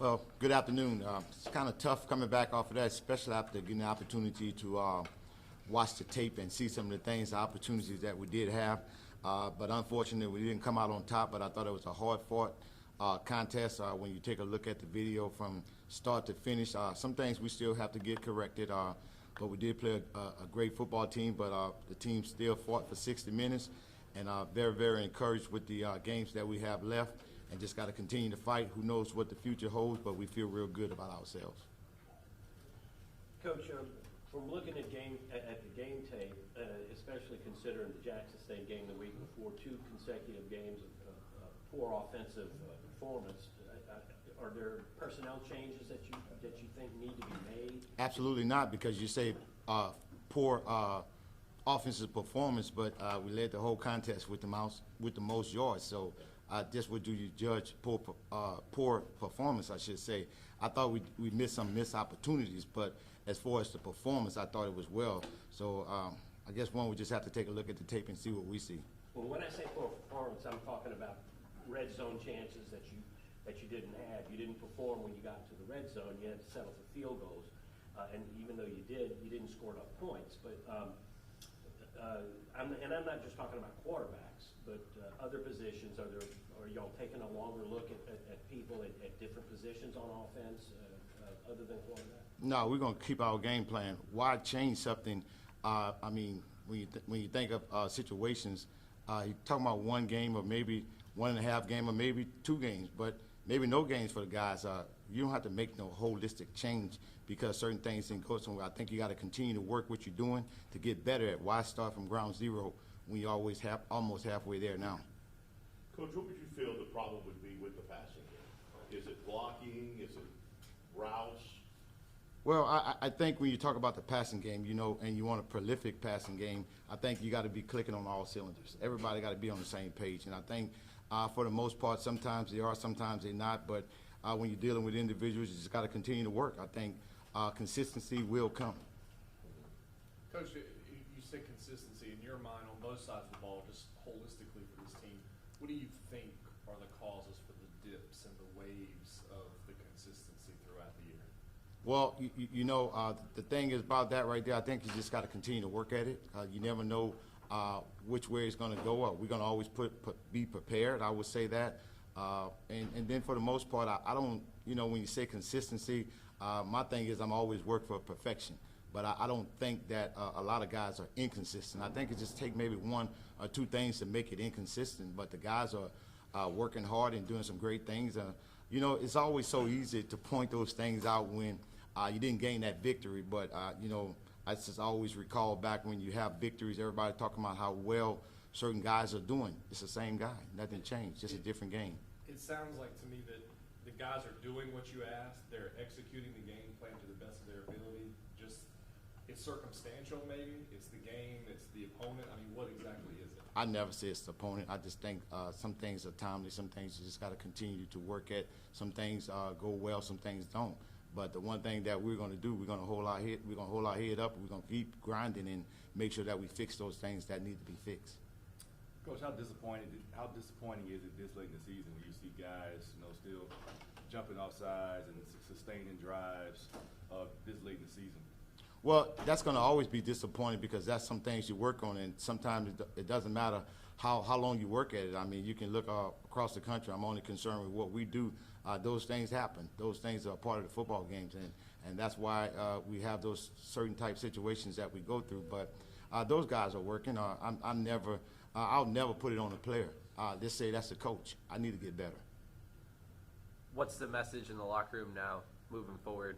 Well, good afternoon. It's kind of tough coming back off of that, especially after getting the opportunity to watch the tape and see some of the things, the opportunities that we did have. But unfortunately, we didn't come out on top, but I thought it was a hard-fought contest. When you take a look at the video from start to finish, some things we still have to get corrected. But we did play a great football team, but the team still fought for 60 minutes, and very, very encouraged with the games that we have left, and just got to continue to fight. Who knows what the future holds, but we feel real good about ourselves. Coach, from looking at the game tape, especially considering the Jackson State game the week before, 2 consecutive games of poor offensive performance, are there personnel changes that you think need to be made? Absolutely not, because you say poor offensive performance, but we led the whole contest with the most yards. So just what do you judge poor performance, I should say. I thought we missed some missed opportunities, but as far as the performance, I thought it was well. So I guess one would just have to take a look at the tape and see what we see. Well, when I say poor performance, I'm talking about red zone chances that you didn't have. You didn't perform when you got to the red zone. You had to settle for field goals, and even though you didn't score enough points. But I'm not just talking about quarterbacks, but other positions. Are y'all taking a longer look at people at different positions on offense other than quarterback? No, we're going to keep our game plan. Why change something? I mean, when you think of situations, you're talking about one game or maybe 1.5 games or maybe 2 games, but maybe no games for the guys. You don't have to make no holistic change because certain things didn't go somewhere. I think you got to continue to work what you're doing to get better at. Why start from ground zero when you always almost halfway there now? Coach, what would you feel the problem would be with the passing game? Is it blocking? Is it routes? Well, I think when you talk about the passing game, and you want a prolific passing game, I think you got to be clicking on all cylinders. Everybody got to be on the same page, and I think for the most part, sometimes they are, sometimes they're not. But when you're dealing with individuals, you just got to continue to work. I think consistency will come. Coach, you said consistency in your mind on both sides of the ball, just holistically for this team. What do you think are the causes for the dips and the waves of the consistency throughout the year? Well, the thing is about that right there, I think you just got to continue to work at it. You never know which way it's going to go up. We're going to always be prepared, I would say that. And then for the most part, I don't, when you say consistency, my thing is I'm always work for perfection. But I don't think that a lot of guys are inconsistent. I think it just take maybe 1 or 2 things to make it inconsistent. But the guys are working hard and doing some great things. It's always so easy to point those things out when you didn't gain that victory. But, I just always recall back when you have victories, everybody talking about how well certain guys are doing. It's the same guy. Nothing changed, just a different game. It sounds like to me that the guys are doing what you asked. They're executing the game plan to the best of their ability. Just it's circumstantial maybe. It's the game. It's the opponent. I mean, what exactly is it? I never say it's the opponent. I just think some things are timely. Some things you just got to continue to work at. Some things go well. Some things don't. But the one thing that we're going to do, we're going to hold our head. We're going to hold our head up. We're going to keep grinding and make sure that we fix those things that need to be fixed. Coach, how disappointing is it this late in the season when you see guys, still jumping off sides and sustaining drives this late in the season? Well, that's going to always be disappointing because that's some things you work on, and sometimes it doesn't matter how long you work at it. I mean, you can look across the country. I'm only concerned with what we do. Those things happen. Those things are part of the football games, and that's why we have those certain type situations that we go through. But those guys are working. I'll never put it on a player. Just say that's the coach. I need to get better. What's the message in the locker room now, moving forward,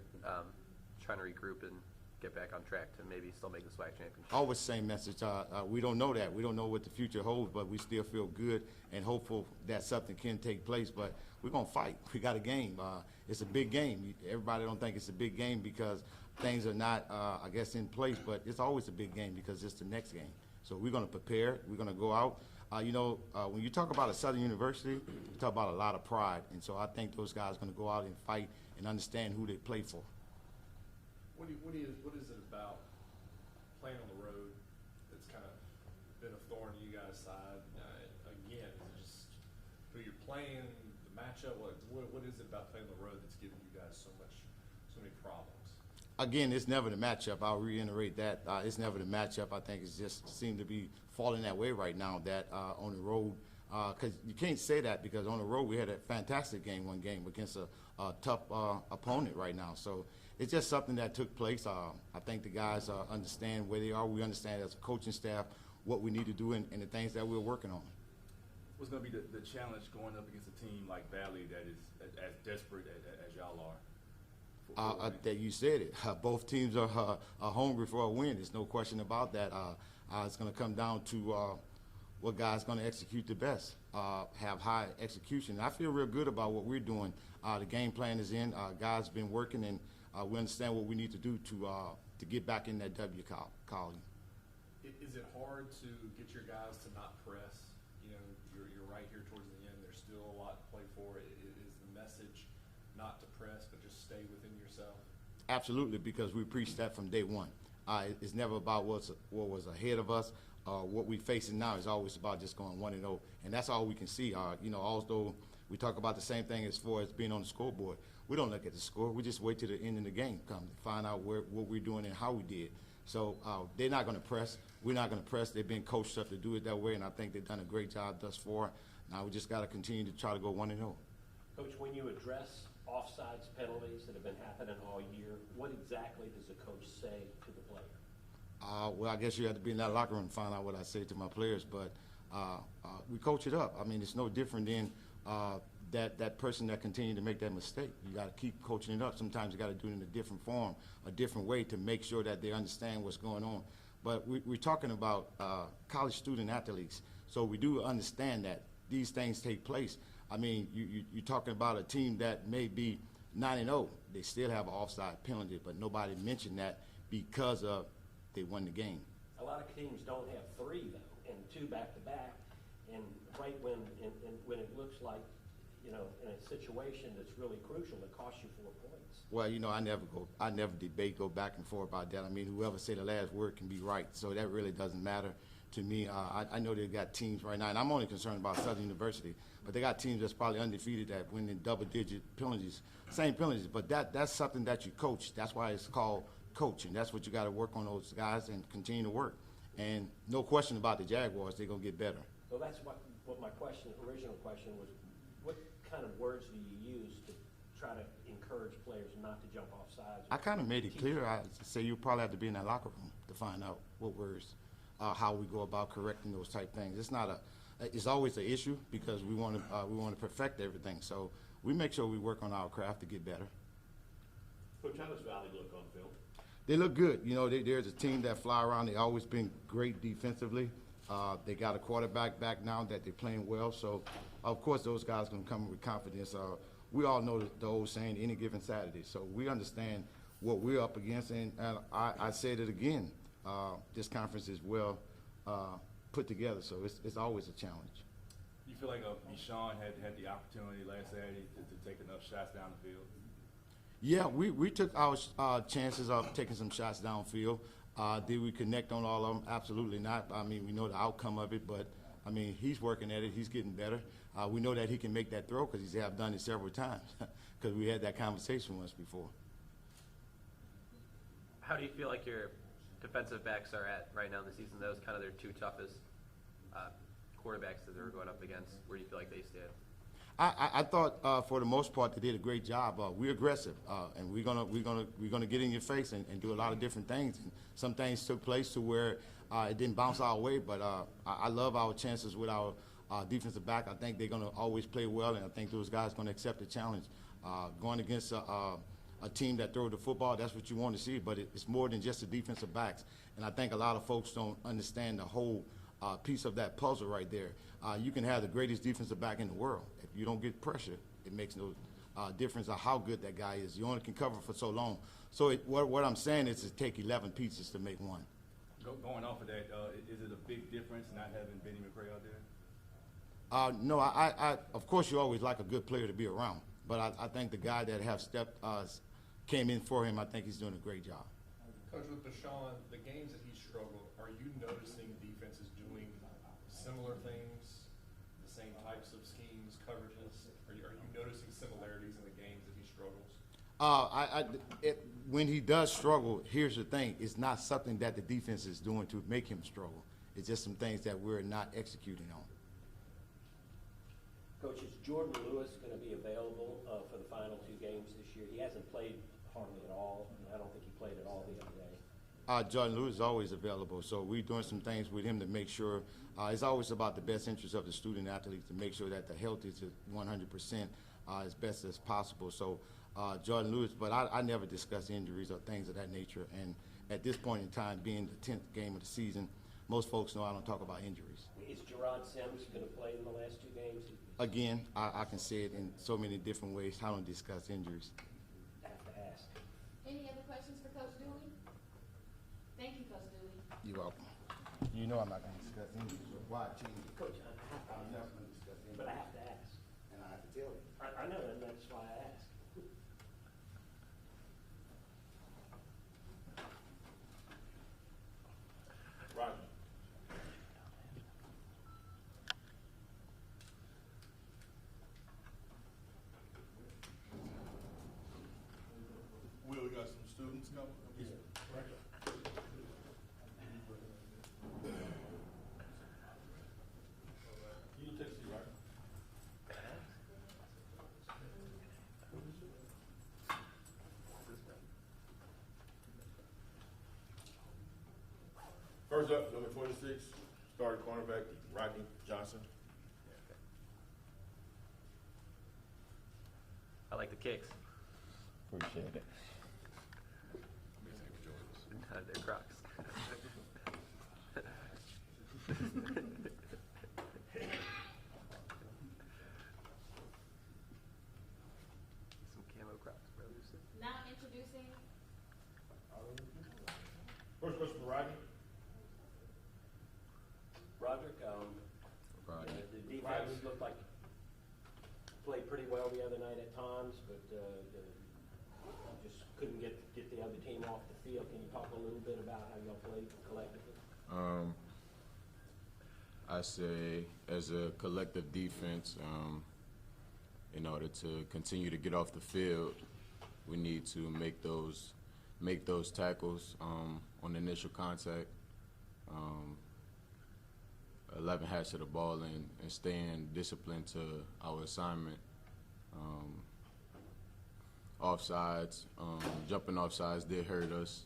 trying to regroup and get back on track to maybe still make the SWAC championship? Always the same message. We don't know that. We don't know what the future holds, but we still feel good and hopeful that something can take place. But we're going to fight. We got a game. It's a big game. Everybody don't think it's a big game because things are not, I guess, in place, but it's always a big game because it's the next game. So we're going to prepare. We're going to go out. When you talk about a Southern University, you talk about a lot of pride. And so I think those guys are going to go out and fight and understand who they play for. What is it about playing on the road that's kind of been a thorn in you guys' side? Again, is it just who you're playing, the matchup? What is it about playing the road that's giving you guys so many problems? Again, it's never the matchup. I'll reiterate that. It's never the matchup. I think it's just seemed to be falling that way right now, that on the road, because you can't say that, because on the road we had a fantastic one game against a tough opponent right now. So it's just something that took place. I think the guys understand where they are. We understand as a coaching staff what we need to do and the things that we're working on. What's going to be the challenge going up against a team like Valley that is as desperate as y'all are? That you said it. Both teams are hungry for a win. There's no question about that. It's going to come down to what guys going to execute the best, have high execution. I feel real good about what we're doing. The game plan is in. Guys been working, and we understand what we need to do to get back in that W column. Is it hard to get your guys to not press? You know, you're right here towards the end. There's still a lot to play for. Is the message not to press, but just stay within yourself? Absolutely, because we preached that from day one. It's never about what was ahead of us. What we're facing now is always about just going 1-0, and that's all we can see. Although we talk about the same thing as far as being on the scoreboard, we don't look at the score. We just wait till the end of the game come to find out what we're doing and how we did. So they're not going to press. We're not going to press. They've been coached up to do it that way, and I think they've done a great job thus far. Now we just got to continue to try to go 1-0. Coach, when you address offsides penalties that have been happening all year, what exactly does the coach say to the player? Well, I guess you have to be in that locker room and find out what I say to my players, but we coach it up. I mean, it's no different than that person that continued to make that mistake. You got to keep coaching it up. Sometimes you got to do it in a different form, a different way to make sure that they understand what's going on. But we're talking about college student athletes, so we do understand that these things take place. I mean, you're talking about a team that may be 9-0. They still have an offside penalty, but nobody mentioned that because they won the game. A lot of teams don't have three, though, and two back-to-back, and right when it looks like, in a situation that's really crucial, it costs you 4 points. Well, I never debate, go back and forth about that. I mean, whoever say the last word can be right, so that really doesn't matter to me. I know they've got teams right now, and I'm only concerned about Southern University, but they got teams that's probably undefeated that win in double-digit penalties, same penalties, but that's something that you coach. That's why it's called coaching. That's what you got to work on those guys and continue to work. And no question about the Jaguars, they're going to get better. So that's what my original question was, what kind of words do you use to try to encourage players not to jump off sides? I kind of made it clear. I say you probably have to be in that locker room to find out what words, how we go about correcting those type things. It's always an issue because we want to perfect everything. So we make sure we work on our craft to get better. Coach, how does Valley look on film? They look good. There's a team that fly around. They've always been great defensively. They got a quarterback back now that they're playing well. So, of course, those guys going to come with confidence. We all know the old saying, any given Saturday. So we understand what we're up against. And I said it again, this conference is well put together. So it's always a challenge. You feel like Bichon had the opportunity last Saturday to take enough shots down the field? Yeah, we took our chances of taking some shots downfield. Did we connect on all of them? Absolutely not. I mean, we know the outcome of it, but, I mean, he's working at it. He's getting better. We know that he can make that throw because he's done it several times because we had that conversation once before. How do you feel like your defensive backs are at right now in the season? Those kind of their two toughest quarterbacks that they were going up against. Where do you feel like they stand? I thought for the most part they did a great job. We're aggressive, and we're gonna get in your face and do a lot of different things. And some things took place to where it didn't bounce our way, but I love our chances with our defensive back. I think they're gonna always play well, and I think those guys are gonna accept the challenge. Going against a team that throws the football, that's what you want to see, but it's more than just the defensive backs. And I think a lot of folks don't understand the whole piece of that puzzle right there. You can have the greatest defensive back in the world. If you don't get pressure, it makes no difference of how good that guy is. You only can cover for so long. So what I'm saying is to take 11 pieces to make one. Going off of that, is it a big difference not having Benny McRae out there? No, I of course you always like a good player to be around, but I think the guy that came in for him, I think he's doing a great job. Coach, with Bichon, the games that he struggled, are you noticing defenses doing similar things, the same types of schemes, coverages? Are you When he does struggle, here's the thing: it's not something that the defense is doing to make him struggle. It's just some things that we're not executing on. Coach, is Jordan Lewis going to be available for the final 2 games this year? He hasn't played hardly at all. I don't think he played at all the other day. Jordan Lewis is always available, so we're doing some things with him to make sure. It's always about the best interest of the student athletes to make sure that the health is 100% as best as possible. So Jordan Lewis, but I never discuss injuries or things of that nature. And at this point in time, being the 10th game of the season, most folks know I don't talk about injuries. Is Gerard Sims going to play in the last 2 games? Again, I can say it in so many different ways. I don't discuss injuries. I have to ask. Any other questions for Coach Dooley? Thank you, Coach Dooley. You're welcome. You know I'm not going to discuss injuries. So why change it? Coach, I have to I'm never ask. going to discuss injuries. But I have to ask. And I have to tell you. I know, and that's why I asked. Rodney. Will, we got some students coming? You take a seat, right? First up, number 26, starting cornerback, Rodney Johnson. I like the kicks. Appreciate it. They're Crocs. Some camo Crocs, brothers. Now introducing First question for Rodney. Roderick, the defense looked like played pretty well the other night at times, but just couldn't get the other team off the field. Can you talk a little bit about how y'all played collectively? I say as a collective defense, in order to continue to get off the field, we need to make those tackles on initial contact. 11 hats to the ball and staying disciplined to our assignment. Offsides, jumping offsides did hurt us,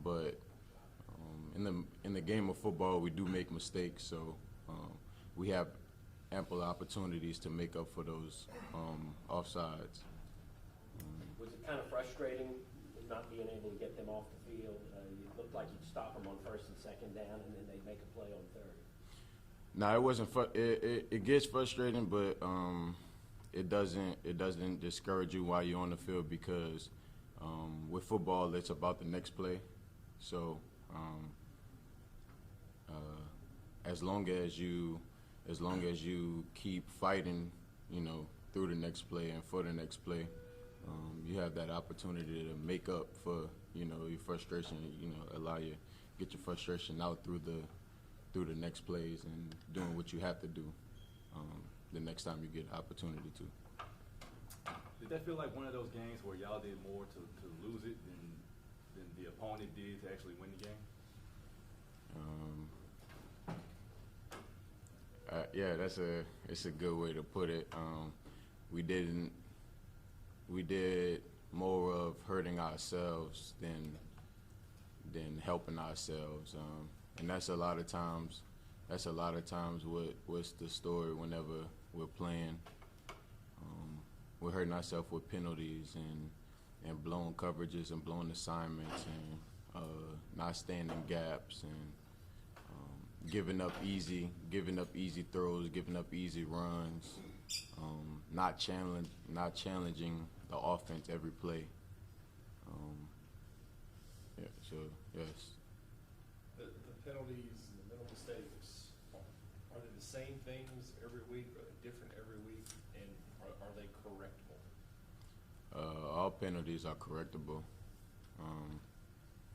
but in the game of football we do make mistakes, so we have ample opportunities to make up for those offsides. Was it kind of frustrating not being able to get them off the field? It looked like you'd stop them on 1st and 2nd down, and then they'd make a play on 3rd. No, it wasn't. It gets frustrating, but it doesn't discourage you while you're on the field, because with football it's about the next play. So as long as you keep fighting, through the next play and for the next play, you have that opportunity to make up for your frustration. Get your frustration out through the next plays and doing what you have to do the next time you get an opportunity to. Did that feel like one of those games where y'all did more to lose it than the opponent did to actually win the game? Yeah, it's a good way to put it. We did more of hurting ourselves than helping ourselves, and that's a lot of times what's the story whenever we're playing. We're hurting ourselves with penalties and blown coverages and blown assignments and not staying in gaps and giving up easy throws, giving up easy runs, not challenging the offense every play. So yes. The penalties and the mental mistakes, are they the same things every week? Are they different every week? And are they correctable? All penalties are correctable,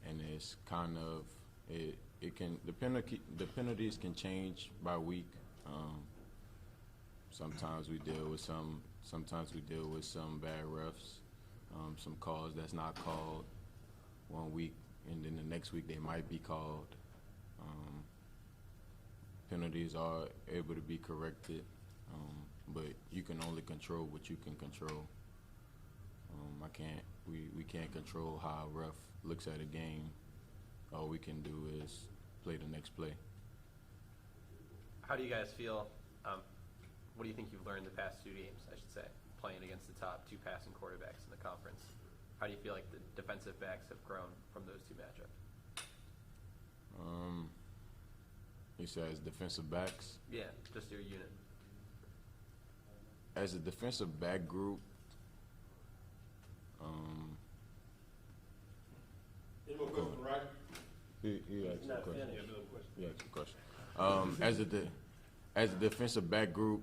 and it's kind of the penalties can change by week. Sometimes we deal with some bad refs, some calls that's not called one week, and then the next week they might be called. Penalties are able to be corrected, but you can only control what you can control. We can't control how a ref looks at a game. All we can do is play the next play. How do you guys feel? What do you think you've learned the past 2 games, I should say, playing against the top 2 passing quarterbacks in the conference? How do you feel like the defensive backs have grown from those 2 matchups? You said as defensive backs? Yeah, just your unit. As a defensive back group, Any more questions, right? he asked He's a not question. finished. Another question. He asked a question. As a defensive back group,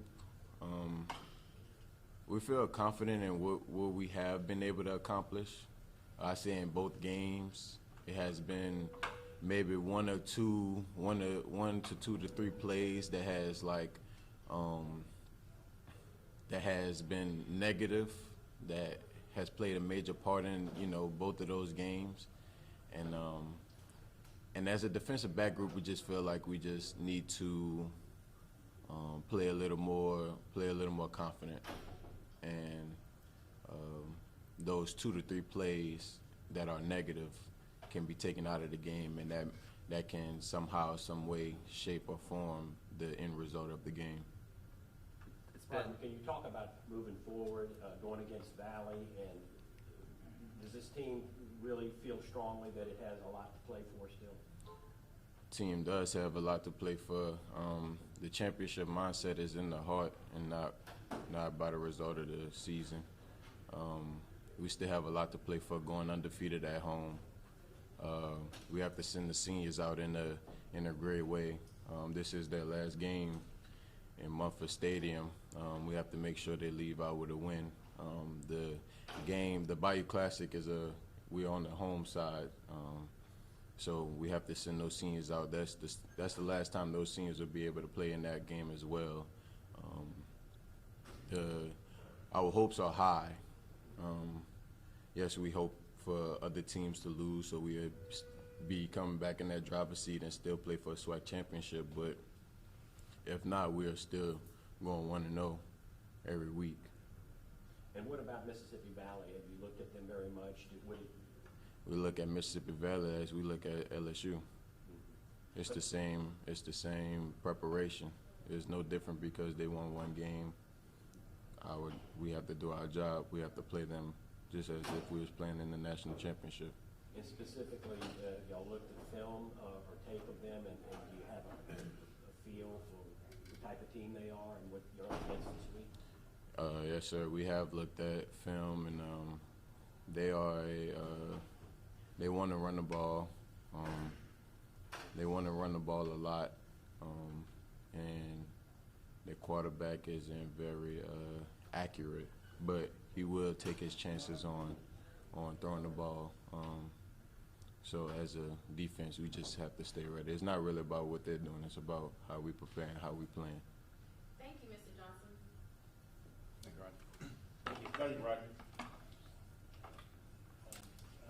we feel confident in what we have been able to accomplish. I say in both games, it has been maybe one to two to three plays that has that has been negative, that has played a major part in both of those games, and as a defensive back group, we just feel like we just need to play a little more confident, and those 2 to 3 plays that are negative can be taken out of the game, and that can somehow, some way, shape or form the end result of the game. It's been Martin, can you talk about moving forward, going against Valley, and does this team really feel strongly that it has a lot to play for still? Team does have a lot to play for. The championship mindset is in the heart and not by the result of the season. We still have a lot to play for, going undefeated at home. We have to send the seniors out in a great way. This is their last game in Mumford Stadium. We have to make sure they leave out with a win. The Bayou Classic we're on the home side. So we have to send those seniors out. That's the last time those seniors will be able to play in that game as well. Our hopes are high. Yes, we hope for other teams to lose so we'll be coming back in that driver's seat and still play for a SWAC championship. But if not, we are still going 1-0 every week. And what about Mississippi Valley? Have you looked at them very much? We look at Mississippi Valley as we look at LSU. It's the same preparation. It's no different because they won one game. We have to do our job. We have to play them just as if we was playing in the national championship. And specifically, y'all looked at film or tape of them, and do you have a feel for the type of team they are and what you're up against this week? Yes, sir. We have looked at film, and they want to run the ball. They want to run the ball a lot, and their quarterback isn't very accurate, but he will take his chances on throwing the ball. So as a defense, we just have to stay ready. It's not really about what they're doing. It's about how we prepare and how we playing. Thank you, Mr. Johnson. Thank you, Ryan. Thank you, Rodney.